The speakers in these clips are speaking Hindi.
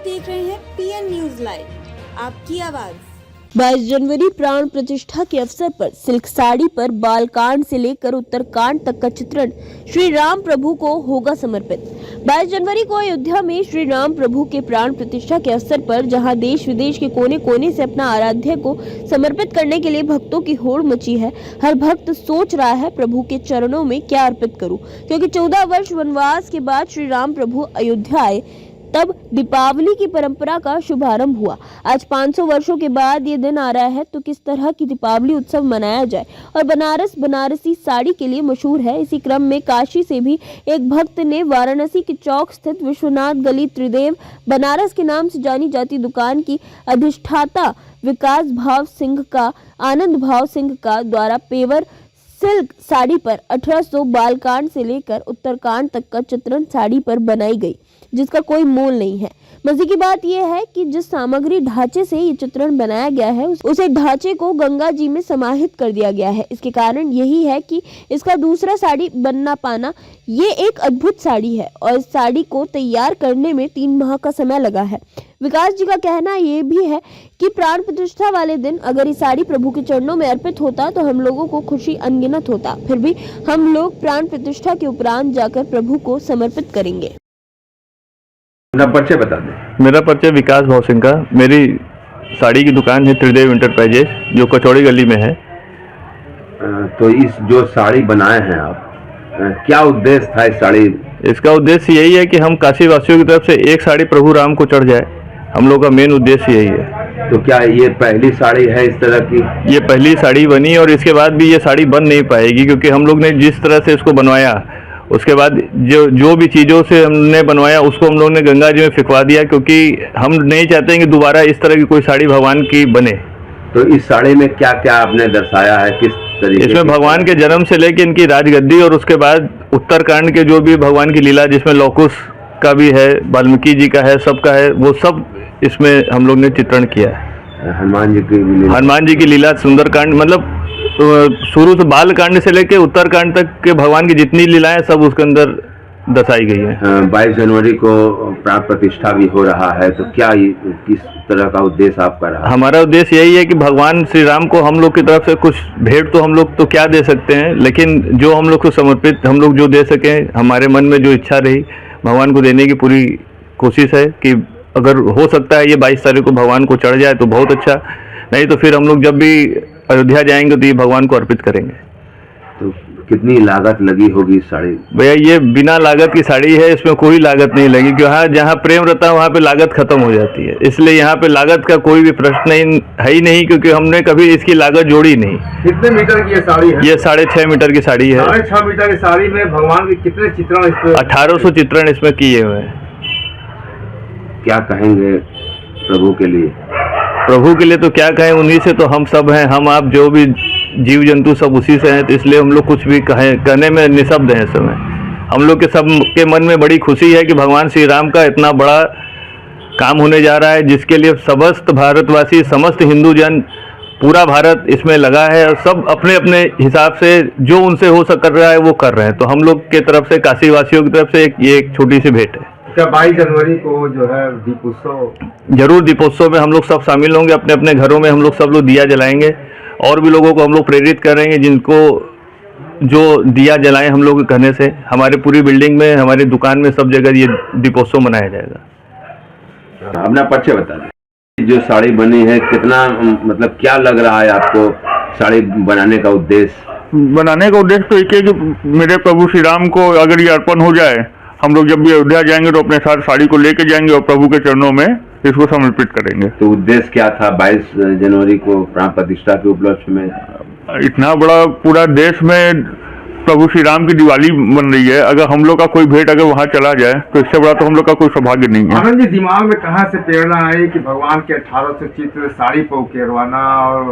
देख रहे हैं पीएन न्यूज लाइव, आपकी आवाज। 22 जनवरी प्राण प्रतिष्ठा के अवसर पर सिल्क साड़ी पर बालकांड से लेकर उत्तरकांड तक का चित्रण श्री राम प्रभु को होगा समर्पित। 22 जनवरी को अयोध्या में श्री राम प्रभु के प्राण प्रतिष्ठा के अवसर पर जहां देश विदेश के कोने कोने से अपना आराध्य को समर्पित करने के लिए भक्तों की होड़ मची है। हर भक्त सोच रहा है प्रभु के चरणों में क्या अर्पित करूं, क्योंकि 14 वर्ष वनवास के बाद श्री राम प्रभु अयोध्या आए, तब दीपावली की परंपरा का शुभारंभ हुआ। आज 500 वर्षों के बाद ये दिन आ रहा है, तो किस तरह की दीपावली उत्सव मनाया जाए। और बनारस बनारसी साड़ी के लिए मशहूर है। इसी क्रम में काशी से भी एक भक्त ने वाराणसी के चौक स्थित विश्वनाथ गली त्रिदेव बनारस के नाम से जानी जाती दुकान की अधिष्ठाता विकास भाव सिंह का आनंद भाव सिंह का द्वारा पेवर सिल्क साड़ी पर 1800 बालकांड से लेकर उत्तरकांड तक का चित्रण साड़ी पर बनाई गई, जिसका कोई मोल नहीं है। मजे की बात यह है कि जिस सामग्री ढांचे से ये चित्रण बनाया गया है, उसे ढांचे को गंगा जी में समाहित कर दिया गया है। इसके कारण यही है कि इसका दूसरा साड़ी बनना पाना ये एक अद्भुत साड़ी है, और इस साड़ी को तैयार करने में 3 माह का समय लगा है। विकास जी का कहना ये भी है कि प्राण प्रतिष्ठा वाले दिन अगर ये साड़ी प्रभु के चरणों में अर्पित होता तो हम लोगों को खुशी अनगिनत होता। फिर भी हम लोग प्राण प्रतिष्ठा के उपरांत जाकर प्रभु को समर्पित करेंगे। मेरा परिचय बता दें। मेरा परिचय विकास भाव सिंह का। मेरी साड़ी की दुकान है त्रिदेव इंटरप्राइजेस, जो कचौड़ी गली में है। तो इस जो साड़ी बनाए हैं आप, क्या उद्देश्य था इस साड़ी? इसका उद्देश्य यही है कि हम काशी वासियों की तरफ से एक साड़ी प्रभु राम को चढ़ जाए। हम लोग का मेन उद्देश्य यही है। तो क्या ये पहली साड़ी है इस तरह की? ये पहली साड़ी बनी, और इसके बाद भी ये साड़ी बन नहीं पाएगी, क्योंकि हम लोग ने जिस तरह से इसको बनवाया, उसके बाद जो भी चीज़ों से हमने बनवाया उसको हम लोग ने गंगा जी में फिकवा दिया, क्योंकि हम नहीं चाहते हैं कि दोबारा इस तरह की कोई साड़ी भगवान की बने। तो इस साड़ी में क्या क्या आपने दर्शाया है, किस तरीके? इसमें भगवान के जन्म से लेकर इनकी राजगद्दी, और उसके बाद उत्तरकांड के जो भी भगवान की लीला, जिसमें लौकुश का भी है, वाल्मीकि जी का है, सबका है, वो सब इसमें हम लोग ने चित्रण किया है। हनुमान जी की लीला, सुंदरकांड, मतलब शुरू से बाल कांड से लेके उत्तरकांड तक के भगवान की जितनी लीलाएं सब उसके अंदर दर्शाई गई है। 22 जनवरी को प्राण प्रतिष्ठा भी हो रहा है, तो क्या किस तरह का उद्देश्य आपका रहा? हमारा उद्देश्य यही है कि भगवान श्री राम को हम लोग की तरफ से कुछ भेंट तो हम लोग तो क्या दे सकते हैं, लेकिन जो हम लोग को समर्पित हम लोग जो दे सकें, हमारे मन में जो इच्छा रही भगवान को देने की पूरी कोशिश है कि अगर हो सकता है ये 22 तारीख को भगवान को चढ़ जाए तो बहुत अच्छा, नहीं तो फिर हम लोग जब भी अयोध्या जाएंगे तो ये भगवान को अर्पित करेंगे। तो कितनी लागत लगी होगी इस साड़ी? भैया ये बिना लागत की साड़ी है, इसमें कोई लागत नहीं लगी, क्योंकि जहाँ प्रेम रहता है वहाँ पे लागत खत्म हो जाती है, इसलिए यहाँ पे लागत का कोई भी प्रश्न नहीं है ही नहीं, क्योंकि हमने कभी इसकी लागत जोड़ी नहीं। कितने मीटर की ये साड़ी है? ये 6.5 मीटर की साड़ी है। 6.5 मीटर की साड़ी में भगवान के कितने चित्रण? 1800 चित्रण इसमें किए हुए हैं। क्या कहेंगे प्रभु के लिए? प्रभु के लिए तो क्या कहें, उन्हीं से तो हम सब हैं, हम आप जो भी जीव जंतु सब उसी से हैं, तो इसलिए हम लोग कुछ भी कहने में निःशब्द हैं इस समय। हम लोग के सब के मन में बड़ी खुशी है कि भगवान श्री राम का इतना बड़ा काम होने जा रहा है, जिसके लिए समस्त भारतवासी, समस्त हिंदू जन, पूरा भारत इसमें लगा है, और सब अपने अपने हिसाब से जो उनसे हो सक रहा है वो कर रहे हैं। तो हम लोग के तरफ से, काशी वासियों की तरफ से ये एक छोटी सी भेंट है। क्या 22 जनवरी को जो है दीपोत्सव? जरूर, दीपोत्सव में हम लोग सब शामिल होंगे। अपने अपने घरों में हम लोग सब लोग दिया जलाएंगे, और भी लोगों को हम लोग प्रेरित करेंगे जिनको जो दिया जलाएं हम लोग के कहने से। हमारे पूरी बिल्डिंग में, हमारी दुकान में, सब जगह ये दीपोत्सव मनाया जाएगा। अपना परिचय बता दें। जो साड़ी बनी है, कितना मतलब क्या लग रहा है आपको साड़ी बनाने का उद्देश्य? बनाने का उद्देश्य तो एक है कि मेरे प्रभु श्री राम को अगर ये अर्पण हो जाए, हम लोग जब भी अयोध्या जाएंगे तो अपने साथ साड़ी को लेके जाएंगे और प्रभु के चरणों में इसको समर्पित करेंगे। तो उद्देश्य क्या था 22 जनवरी को प्राण प्रतिष्ठा के उपलक्ष्य में? इतना बड़ा पूरा देश में प्रभु श्री राम की दिवाली बन रही है, अगर हम लोग का कोई भेंट अगर वहाँ चला जाए तो इससे बड़ा तो हम लोग का कोई सौभाग्य नहीं है। आनंद जी, दिमाग में कहाँ से प्रेरणा आई कि भगवान के 1800 चित्र साड़ी पर उकेरवाना? और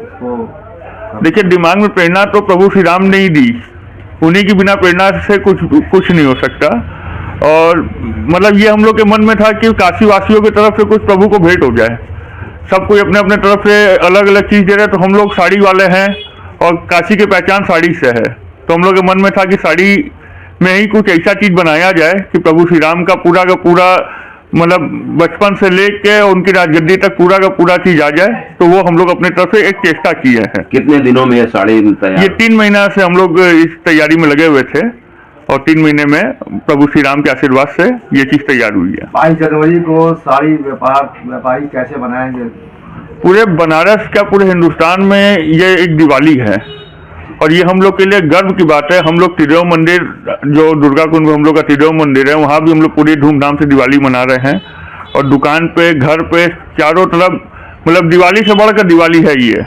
उसको देखिए, दिमाग में प्रेरणा तो प्रभु श्री राम ने ही दी, उन्हीं की बिना प्रेरणा से कुछ नहीं हो सकता। और मतलब ये हम लोग के मन में था कि काशी वासियों की तरफ से कुछ प्रभु को भेंट हो जाए। सब कोई अपने अपने तरफ से अलग अलग चीज़ दे रहे, तो हम लोग साड़ी वाले हैं और काशी की पहचान साड़ी से है, तो हम लोग के मन में था कि साड़ी में ही कुछ ऐसा चीज़ बनाया जाए कि प्रभु श्री राम का पूरा मतलब बचपन से लेके उनकी राजगद्दी तक पूरा का पूरा चीज आ जाए, तो वो हम लोग अपने तरफ से एक चेष्टा किए हैं। कितने दिनों में ये साड़ी तैयार? ये 3 महीना से हम लोग इस तैयारी में लगे हुए थे और 3 महीने में प्रभु श्री राम के आशीर्वाद से ये चीज तैयार हुई है। 22 जनवरी को साड़ी व्यापारी कैसे बनाएंगे? पूरे बनारस का, पूरे हिंदुस्तान में ये एक दिवाली है और ये हम लोग के लिए गर्व की बात है। हम लोग त्रिदेव मंदिर, जो दुर्गा कुंड हम लोग का त्रिदेव मंदिर है, वहाँ भी हम लोग पूरी धूमधाम से दिवाली मना रहे हैं और दुकान पे, घर पे, चारों तरफ मतलब दिवाली से बढ़कर दिवाली है ये।